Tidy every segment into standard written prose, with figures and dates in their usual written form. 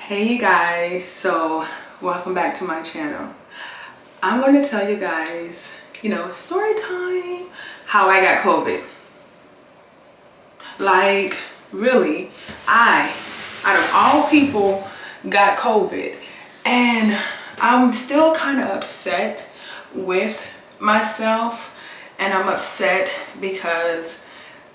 Hey you guys, so welcome back to my channel. I'm going to tell you guys, story time, how I got COVID. Like, really, out of all people, got COVID. And I'm still kind of upset with myself. And I'm upset because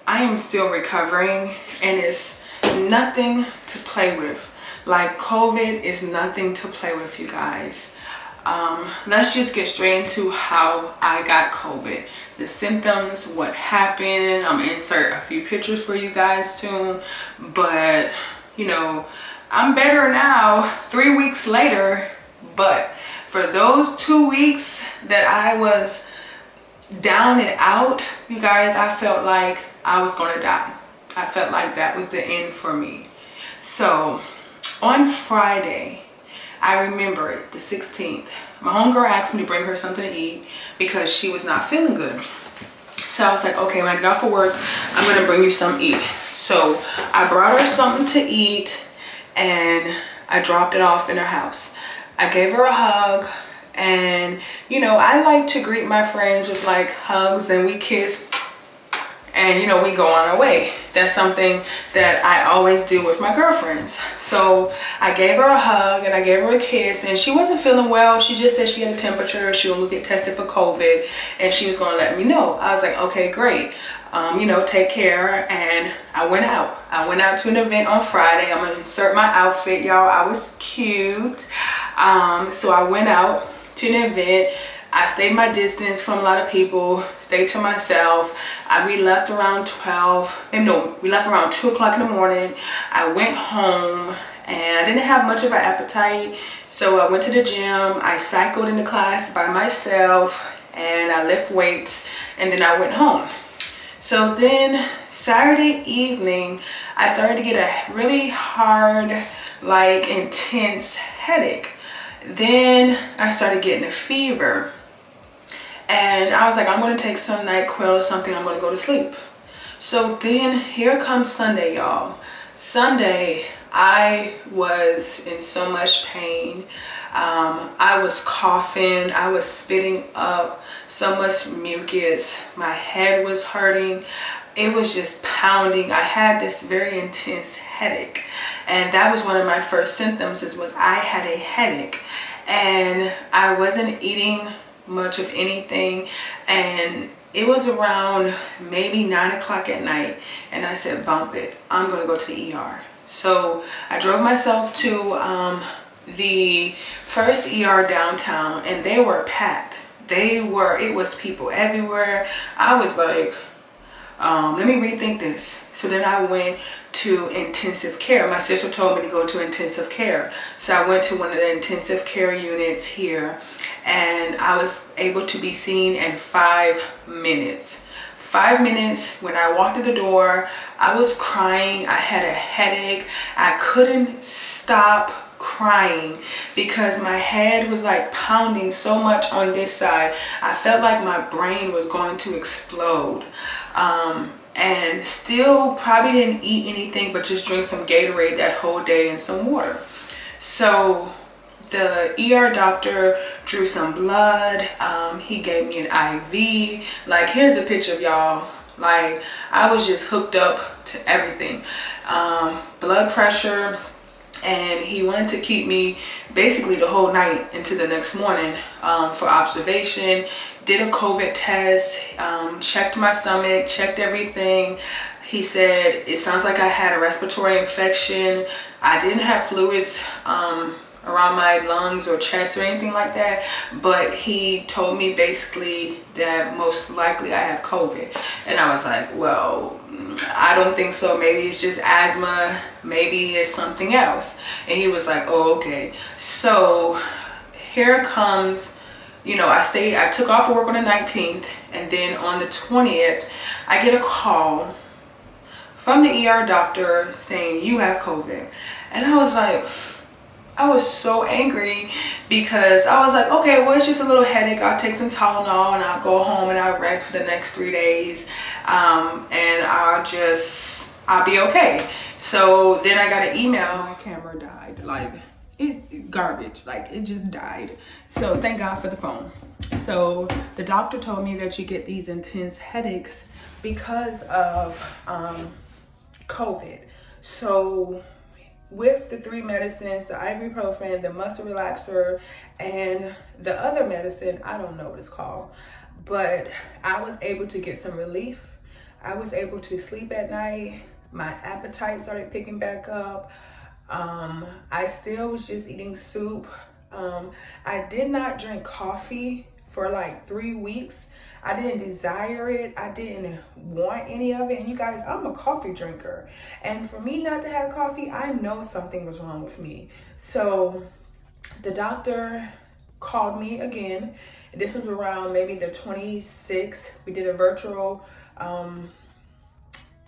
I am still recovering and it's nothing to play with. Like, COVID is nothing to play with, you guys. Let's just get straight into how I got COVID. The symptoms, what happened. I'm gonna insert a few pictures for you guys too. But, I'm better now 3 weeks later. But for those 2 weeks that I was down and out, you guys, I felt like I was gonna die. I felt like that was the end for me. So on Friday, I remember it, the 16th, my homegirl asked me to bring her something to eat because she was not feeling good. So I was like, okay, when I get off of work, I'm gonna bring you something to eat. So I brought her something to eat and I dropped it off in her house. I gave her a hug and, I like to greet my friends with like hugs and we kiss and, we go on our way. That's something that I always do with my girlfriends. So I gave her a hug and I gave her a kiss and she wasn't feeling well. She just said she had a temperature. She will get tested for COVID and she was gonna let me know. I was like, okay, great. Take care. And I went out. I went out to an event on Friday. I'm gonna insert my outfit, y'all. I was cute. So I went out to an event. I stayed my distance from a lot of people, stayed to myself. We left around 2 o'clock in the morning. I went home and I didn't have much of an appetite. So I went to the gym, I cycled into class by myself and I lift weights and then I went home. So then Saturday evening, I started to get a really hard, intense headache. Then I started getting a fever. And I was like, I'm going to take some NyQuil or something. I'm going to go to sleep. So then here comes Sunday, y'all. Sunday, I was in so much pain. I was coughing. I was spitting up so much mucus. My head was hurting. It was just pounding. I had this very intense headache. And that was one of my first symptoms I had a headache. And I wasn't eating much of anything, and it was around maybe 9 o'clock at night, and I said, bump it, I'm gonna go to the ER. So I drove myself to the first ER downtown, and they were packed. It was people everywhere. I was like, let me rethink this. So then I went to intensive care. My sister told me to go to intensive care. So I went to one of the intensive care units here and I was able to be seen in 5 minutes. 5 minutes. When I walked through the door, I was crying. I had a headache. I couldn't stop crying because my head was like pounding so much on this side. I felt like my brain was going to explode. And still probably didn't eat anything but just drink some Gatorade that whole day and some water. So the ER doctor drew some blood. He gave me an IV. Like, here's a picture of y'all. Like, I was just hooked up to everything. Blood pressure. And he wanted to keep me basically the whole night into the next morning for observation. Did a COVID test, checked my stomach, checked everything. He said, it sounds like I had a respiratory infection. I didn't have fluids around my lungs or chest or anything like that. But he told me basically that most likely I have COVID. And I was like, well, I don't think so. Maybe it's just asthma. Maybe it's something else. And he was like, oh, okay. So here comes, I took off of work on the 19th. And then on the 20th, I get a call from the ER doctor saying, you have COVID. And I was so angry because I was like, okay, well, it's just a little headache. I'll take some Tylenol and I'll go home and I'll rest for the next 3 days. And I'll be okay. So then I got an email. My camera died. like it garbage, like it just died. So thank God for the phone. So the doctor told me that you get these intense headaches because of COVID. So with the 3 medicines, the ibuprofen, the muscle relaxer, and the other medicine, I don't know what it's called, but I was able to get some relief. I was able to sleep at night. My appetite started picking back up. I still was just eating soup. I did not drink coffee for like 3 weeks. I didn't desire it. I didn't want any of it. And you guys, I'm a coffee drinker. And for me not to have coffee, I know something was wrong with me. So the doctor called me again. This was around maybe the 26th. We did a virtual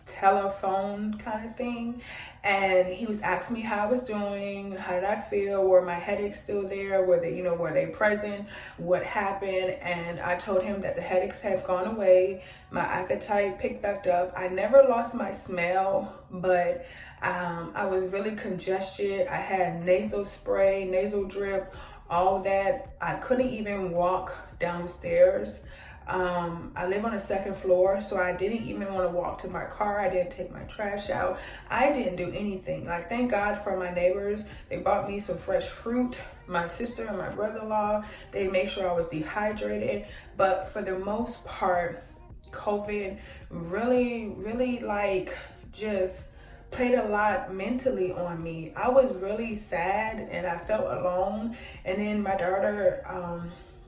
telephone kind of thing, and he was asking me how I was doing, how did I feel, were my headaches still there, were they present, what happened. And I told him that the headaches have gone away, my appetite picked back up. I never lost my smell, but I was really congested. I had nasal spray, nasal drip, all that. I couldn't even walk downstairs. I live on the 2nd floor, so I didn't even want to walk to my car. I didn't take my trash out. I didn't do anything. Like, thank God for my neighbors. They bought me some fresh fruit. My sister and my brother-in-law, they made sure I was dehydrated. But for the most part, COVID really like just played a lot mentally on me. I was really sad and I felt alone. And then my daughter,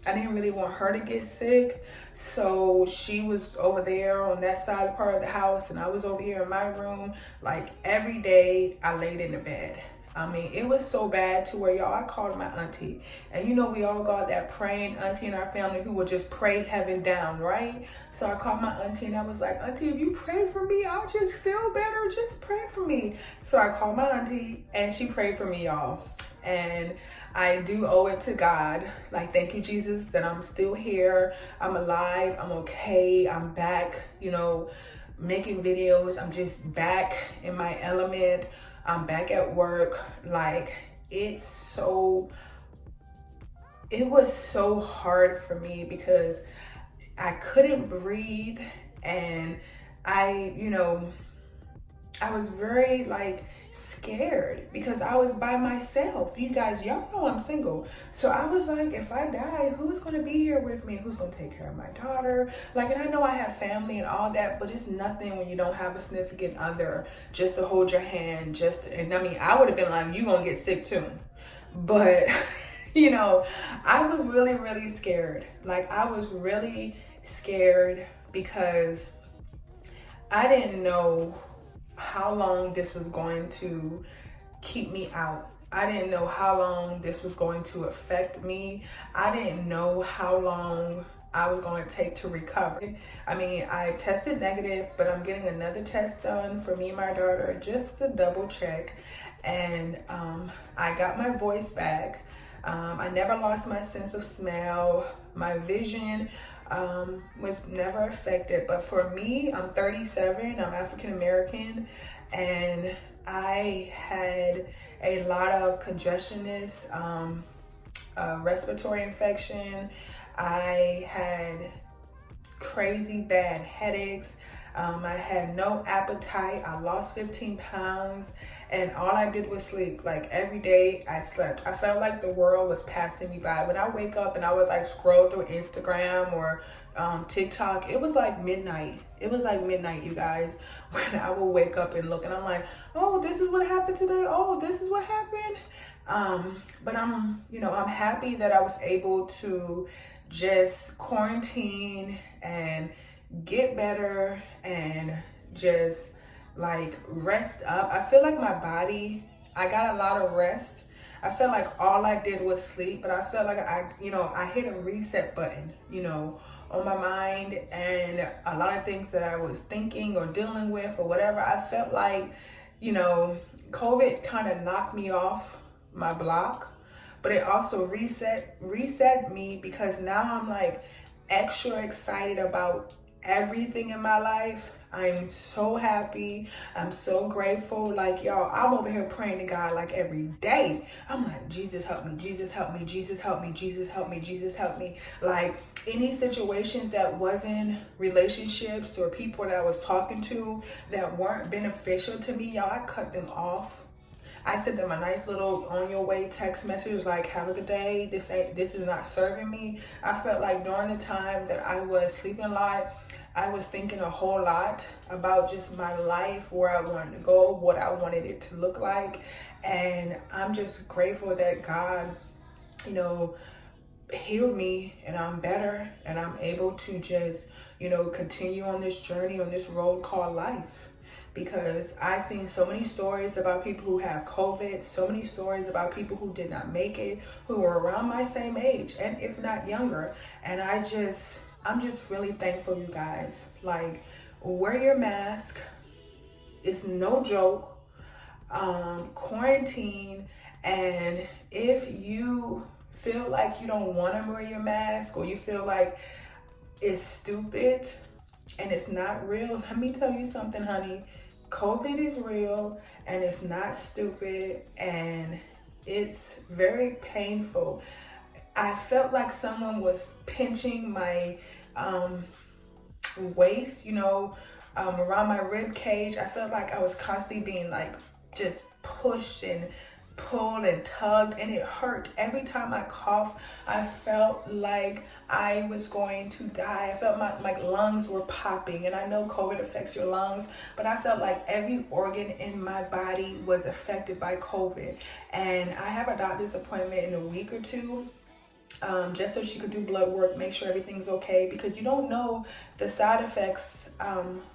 I didn't really want her to get sick, so she was over there on that side part of the house, and I was over here in my room. Like, every day I laid in the bed. I mean, it was so bad to where, y'all, I called my auntie. And you know, we all got that praying auntie in our family who would just pray heaven down, right? So I called my auntie and I was like, auntie, if you pray for me, I'll just feel better. Just pray for me. So I called my auntie and she prayed for me, y'all. And I do owe it to God. Like, thank you, Jesus, that I'm still here. I'm alive. I'm okay. I'm back, making videos. I'm just back in my element. I'm back at work. Like, it was so hard for me because I couldn't breathe, and I was very scared because I was by myself. You guys, y'all know I'm single. So I was like, if I die, who's going to be here with me? Who's going to take care of my daughter? And I know I have family and all that, but it's nothing when you don't have a significant other just to hold your hand. I would have been like, you going to get sick too. But, I was really, really scared. I was really scared because I didn't know how long this was going to keep me out. I didn't know how long this was going to affect me. I didn't know how long I was going to take to recover. I mean, I tested negative, but I'm getting another test done for me and my daughter just to double check. And I got my voice back. I never lost my sense of smell. My vision was never affected. But for me, I'm 37, I'm African American, and I had a lot of congestionness, respiratory infection. I had crazy bad headaches. I had no appetite. I lost 15 pounds, and all I did was sleep. Every day I slept. I felt like the world was passing me by. When I wake up and I would scroll through Instagram or TikTok, it was like midnight. It was like midnight, you guys, when I would wake up and look, and I'm like, oh, this is what happened today. Oh, this is what happened. But I'm happy that I was able to just quarantine and get better and just rest up. I feel like my body, I got a lot of rest. I felt like all I did was sleep, but I felt like I hit a reset button, on my mind, and a lot of things that I was thinking or dealing with or whatever, I felt like, COVID kind of knocked me off my block, but it also reset me, because now I'm extra excited about everything in my life. I'm so happy. I'm so grateful. Like, y'all, I'm over here praying to God like every day. I'm like, Jesus help me, Jesus help me, Jesus help me, Jesus help me, Jesus help me. Like, any situations that wasn't relationships or people that I was talking to that weren't beneficial to me, y'all, I cut them off. I sent them a nice little on your way text message like, have a good day. This is not serving me. I felt like during the time that I was sleeping a lot, I was thinking a whole lot about just my life, where I wanted to go, what I wanted it to look like. And I'm just grateful that God, you know, healed me and I'm better and I'm able to just, you know, continue on this journey, on this road called life. Because I've seen so many stories about people who have COVID, so many stories about people who did not make it, who were around my same age and if not younger. And I'm just really thankful, you guys. Like, wear your mask. It's no joke. Quarantine. And if you feel like you don't want to wear your mask, or you feel like it's stupid and it's not real, let me tell you something, honey. COVID is real and it's not stupid, and it's very painful. I felt like someone was pinching my waist, you know, around my rib cage. I felt like I was constantly being like just pushed and pulled and tugged, and it hurt. Every time I coughed, I felt like I was going to die. I felt my lungs were popping, and I know COVID affects your lungs, but I felt like every organ in my body was affected by COVID. And I have a doctor's appointment in a week or two, just so she could do blood work, make sure everything's okay, because you don't know the side effects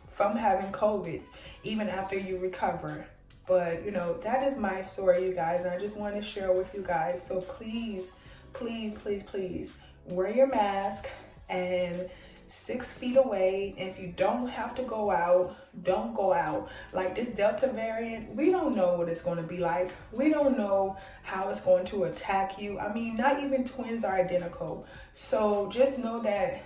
from having COVID, even after you recover. But, you know, that is my story, you guys, and I just want to share with you guys. So please, please, please, please wear your mask and 6 feet away. And if you don't have to go out, don't go out. Like, this Delta variant, we don't know what it's going to be like. We don't know how it's going to attack you. I mean, not even twins are identical. So just know that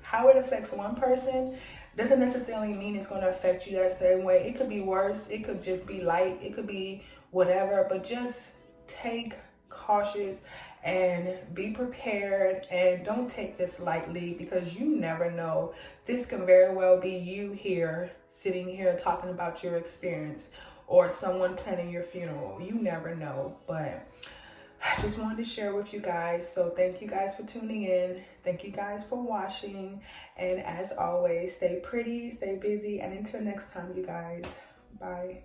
how it affects one person doesn't necessarily mean it's going to affect you that same way. It could be worse. It could just be light. It could be whatever. But just take cautious and be prepared, and don't take this lightly, because you never know. This can very well be you here, sitting here talking about your experience, or someone planning your funeral. You never know. But I just wanted to share with you guys. So thank you guys for tuning in. Thank you guys for watching. And as always, stay pretty, stay busy. And until next time, you guys, bye.